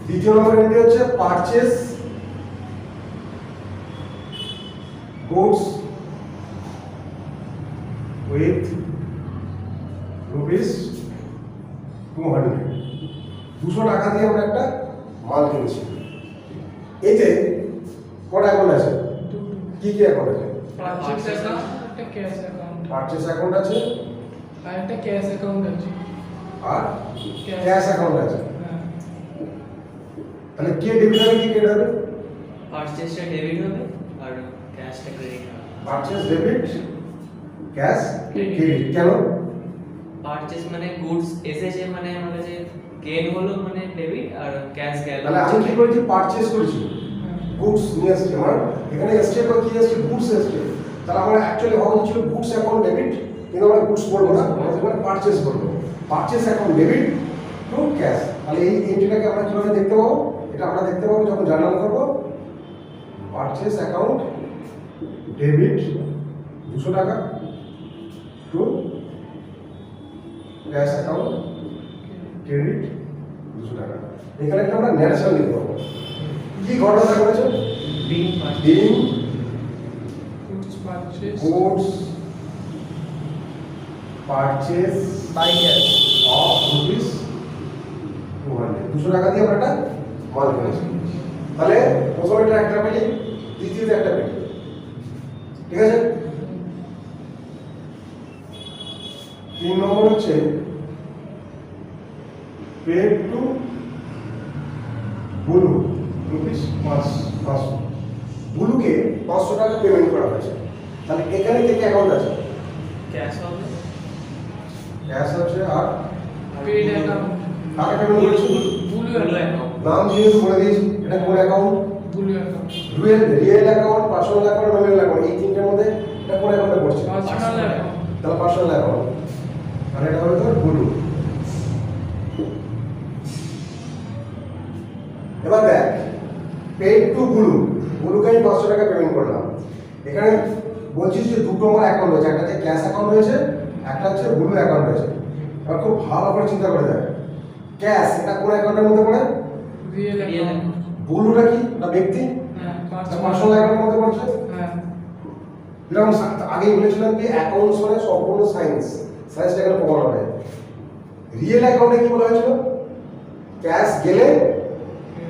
দ্বিতীয় নম্বর এন্ট্রি হচ্ছে purchase goods with rupees 200। 200 টাকা দিয়ে আমরা একটা মাল কিনেছি। এতে কটা অ্যাকাউন্ট আছে? কি কি অ্যাকাউন্ট আছে? পারচেজ অ্যাকাউন্ট, একটা ক্যাশ অ্যাকাউন্ট, পারচেজ অ্যাকাউন্ট আছে আর একটা ক্যাশ অ্যাকাউন্ট আছে। আর ক্যাশ অ্যাকাউন্ট আছে। হ্যাঁ, তাহলে কে ডেবিট হবে কি ক্রেডিট হবে? পারচেজটা ডেবিট হবে আর ক্যাশটা ক্রেডিট হবে। Purchase debit, cash Credit. Credit. কেন? পারচেজ মানে গুডস এসেছে মানে আমার কাছে গেইন হলো মানে ডেবিট আর ক্যাশ গেল। তাহলে আমি কি করেছি? পারচেজ করেছি, গুডস নিয়ে এসেছি। আমার এখানে এসছে বা কি এসছে? গুডস এসছে। তাহলে আমার অ্যাকচুয়ালি হওয়া উচিত ছিল গুডস অ্যাকাউন্ট ডেবিট, কিন্তু আমরা গুডস বলবো না, আমরা এখানে পারচেজ করবো। Purchase account debit to cash. তাহলে এই এন্ট্রিটাকে আমরা কিভাবে দেখতে পাবো? এটা আমরা দেখতে পাবো যখন জার্নাল করবো। পারচেজ অ্যাকাউন্ট ডেবিট 200 টাকা টু ক্যাশ অ্যাকাউন্ট ক্রেডিট 200 টাকা। এখানে একটা আমরা ন্যারেশন লিখতে পাবো। কি ঘটনা ঘটেছে? Being being goods purchase goods purchase by cash of rupees 200। 200 টাকা দিয়ে আমরা একটা মাল কিনেছি। তাহলে প্রথমেটা একটা পেলি, দ্বিতীয়তে একটা পেলি, ঠিক আছে? 3 নম্বর হচ্ছে পেড টু বুলু রুপিস 500। বুলুকে 500 টাকা পেমেন্ট করা হয়েছে। তাহলে এখানে কে কে অ্যাকাউন্ট আছে? ক্যাশ হবে ক্যাশ আছে আর পেড অ্যাকাউন্ট, কাকে পেমেন্ট করেছি? ব্লু ব্লু অ্যাকাউন্ট, অ্যাকাউন্ট নাম যেহেতু বলে দিয়েছি, এটা কোন account? Blue account, real account, personal account, nominal account. এই তিনটার মধ্যে এটা কোন অ্যাকাউন্টে পড়ছে? Personal account. তাহলে পার্সোনাল অ্যাকাউন্ট। আর এটা হলো তোর বুলু। এবার দেখ, পেড টু বুলু, বুলুকে আমি 500 টাকা পেমেন্ট করলাম। এখানে বলছিস যে দুটো আমার অ্যাকাউন্ট রয়েছে, একটা হচ্ছে ক্যাশ অ্যাকাউন্ট রয়েছে, একটা হচ্ছে বুলু অ্যাকাউন্ট রয়েছে। এবার খুব ভালো করে চিন্তা করে দেখ, ক্যাশ এটা কোন অ্যাকাউন্টের মধ্যে পড়ে? Real account. বুলুটা কি? এটা ব্যক্তি, হ্যাঁ, পার্সোনাল অ্যাকাউন্টের মধ্যে পড়ছে। হ্যাঁ, যেরকম আগেই বলেছিলাম কি অ্যাকাউন্টস মানে সম্পূর্ণ সায়েন্স, সায়েন্সটা এখানে প্রমাণ হবে। রিয়েল অ্যাকাউন্টে কি বলা হয়েছিল? ক্যাশ গেলে,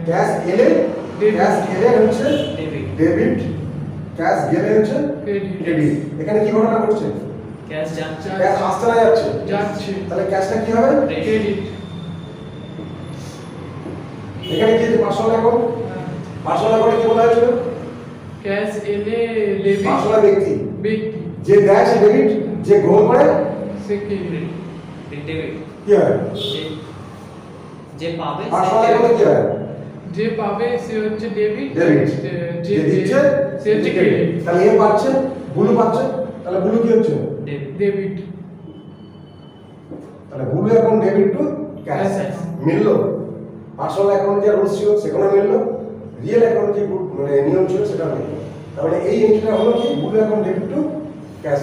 ক্যাশ এলে, ক্যাশ এলে হচ্ছে ডেবিট ডেবিট, ক্যাশ গেলে হচ্ছে ক্রেডিট। ক্রেডিট। এখানে কি ঘটনা ঘটছে? ক্যাশ যাচ্ছে ক্যাশ আসতে না যাচ্ছে, যাচ্ছে তাহলে ক্যাশটা কি হবে? ক্রেডিট। এখানে কি যে পার্সোনাল অ্যাকাউন্ট, পার্সোনাল অ্যাকাউন্টে কি বলা হয়েছিল? ক্যাশ এলে ডেবিট, পার্সোনাল ব্যক্তি, ব্যক্তি যে দেয় সে ডেবিট, যে গ্রহণ করে সে ক্রেডিট। ডেবিট কি হয়? যে পাবে পার্সোনাল অ্যাকাউন্টে কি হয়? যে পাবে সে হচ্ছে ডেবিট, ডেবিট, যে যে দিচ্ছে সে হচ্ছে ক্রেডিট। তাহলে এ পাচ্ছে, বুলু পাচ্ছে, তাহলে বুলু কি হচ্ছে? Debit debit. তাহলে বুলু account debit to cash Cash. মিললো। পার্সোনাল অ্যাকাউন্টে যে রুলস ছিল সেখানে মিললো, রিয়েল অ্যাকাউন্টে যে নিয়ম ছিল সেটা মিললো। তাহলে এই এন্ট্রিটা হলো কি Bulu account debit to cash.